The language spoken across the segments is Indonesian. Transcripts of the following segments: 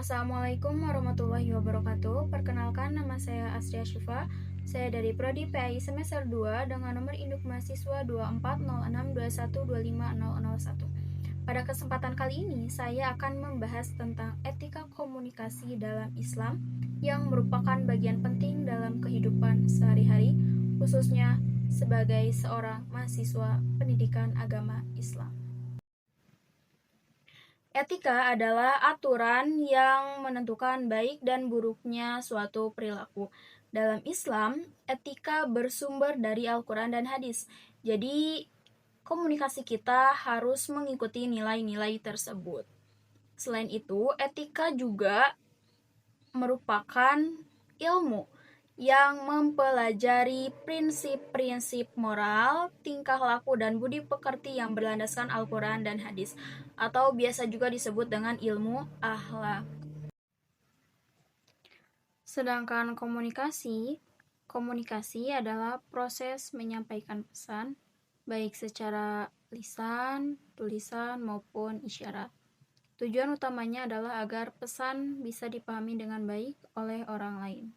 Assalamualaikum warahmatullahi wabarakatuh. Perkenalkan, nama saya Asria Syifa. Saya dari Prodi PAI semester 2 dengan nomor induk mahasiswa 240621250001. Pada kesempatan kali ini, saya akan membahas tentang etika komunikasi dalam Islam yang merupakan bagian penting dalam kehidupan sehari-hari, khususnya sebagai seorang mahasiswa pendidikan agama Islam. Etika adalah aturan yang menentukan baik dan buruknya suatu perilaku. Dalam Islam, etika bersumber dari Al-Quran dan hadis. Jadi, komunikasi kita harus mengikuti nilai-nilai tersebut. Selain itu, etika juga merupakan ilmu yang mempelajari prinsip-prinsip moral, tingkah laku, dan budi pekerti yang berlandaskan Al-Quran dan hadis, atau biasa juga disebut dengan ilmu akhlak. Sedangkan komunikasi adalah proses menyampaikan pesan, baik secara lisan, tulisan, maupun isyarat. Tujuan utamanya adalah agar pesan bisa dipahami dengan baik oleh orang lain.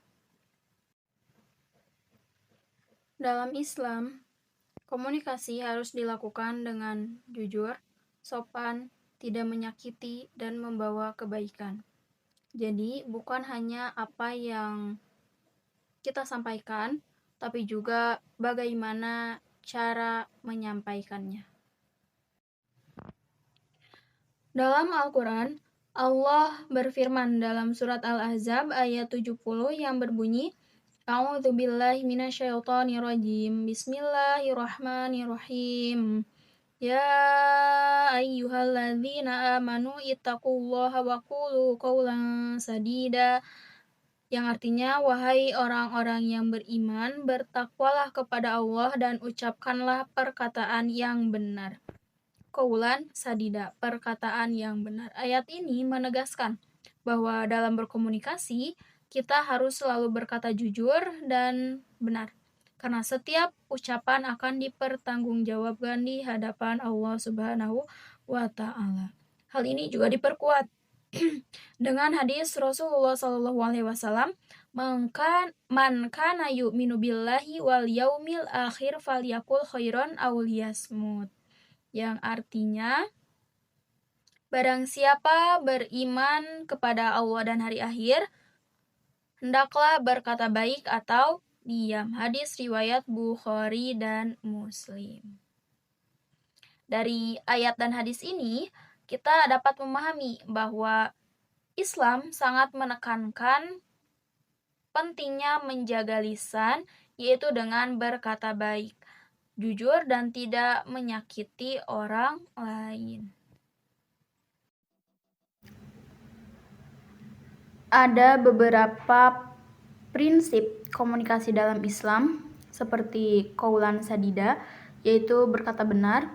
Dalam Islam, komunikasi harus dilakukan dengan jujur, sopan, tidak menyakiti, dan membawa kebaikan. Jadi, bukan hanya apa yang kita sampaikan, tapi juga bagaimana cara menyampaikannya. Dalam Al-Quran, Allah berfirman dalam surat Al-Ahzab ayat 70 yang berbunyi, A'udzubillahi minasyaitonirrajim. Bismillahirrahmanirrahim. Ya ayyuhalladzina amanu ittaqullaha wa qulu qawlan sadida. Yang artinya, wahai orang-orang yang beriman, bertakwalah kepada Allah dan ucapkanlah perkataan yang benar. Qawlan sadida, perkataan yang benar. Ayat ini menegaskan bahwa dalam berkomunikasi, kita harus selalu berkata jujur dan benar, karena setiap ucapan akan dipertanggungjawabkan di hadapan Allah Subhanahu wa Ta'ala. Hal ini juga diperkuat dengan hadis Rasulullah SAW, man kana yu'minu billahi wal yaumil akhir falyakul khairan aw liyasmut, yang artinya, barang siapa beriman kepada Allah dan hari akhir, hendaklah berkata baik atau diam. Hadis riwayat Bukhari dan Muslim. Dari ayat dan hadis ini, kita dapat memahami bahwa Islam sangat menekankan pentingnya menjaga lisan, yaitu dengan berkata baik, jujur, dan tidak menyakiti orang lain. Ada beberapa prinsip komunikasi dalam Islam, seperti qaulan sadida, yaitu berkata benar,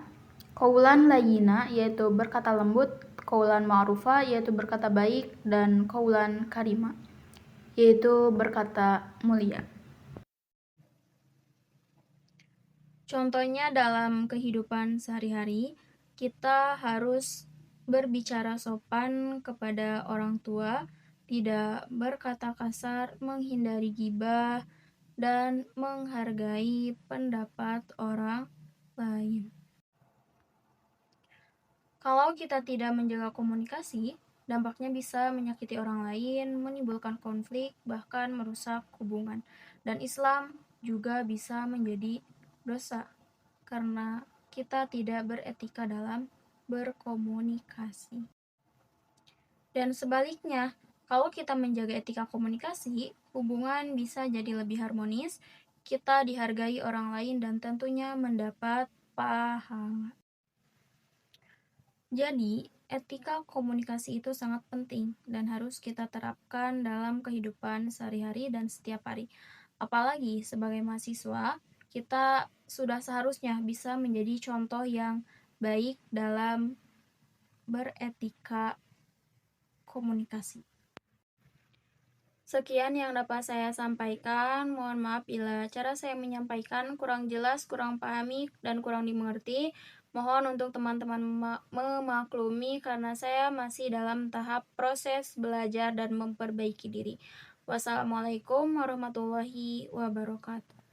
qaulan layyina, yaitu berkata lembut, qaulan ma'rufa, yaitu berkata baik, dan qaulan karima, yaitu berkata mulia. Contohnya dalam kehidupan sehari-hari, kita harus berbicara sopan kepada orang tua, tidak berkata kasar, menghindari gibah, dan menghargai pendapat orang lain. Kalau kita tidak menjaga komunikasi, dampaknya bisa menyakiti orang lain, menimbulkan konflik, bahkan merusak hubungan. Dan Islam juga bisa menjadi dosa karena kita tidak beretika dalam berkomunikasi. Dan sebaliknya, kalau kita menjaga etika komunikasi, hubungan bisa jadi lebih harmonis, kita dihargai orang lain, dan tentunya mendapat pahala. Jadi, etika komunikasi itu sangat penting dan harus kita terapkan dalam kehidupan sehari-hari dan setiap hari. Apalagi sebagai mahasiswa, kita sudah seharusnya bisa menjadi contoh yang baik dalam beretika komunikasi. Sekian yang dapat saya sampaikan. Mohon maaf bila cara saya menyampaikan kurang jelas, kurang pahami, dan kurang dimengerti. Mohon untuk teman-teman memaklumi karena saya masih dalam tahap proses belajar dan memperbaiki diri. Wassalamualaikum warahmatullahi wabarakatuh.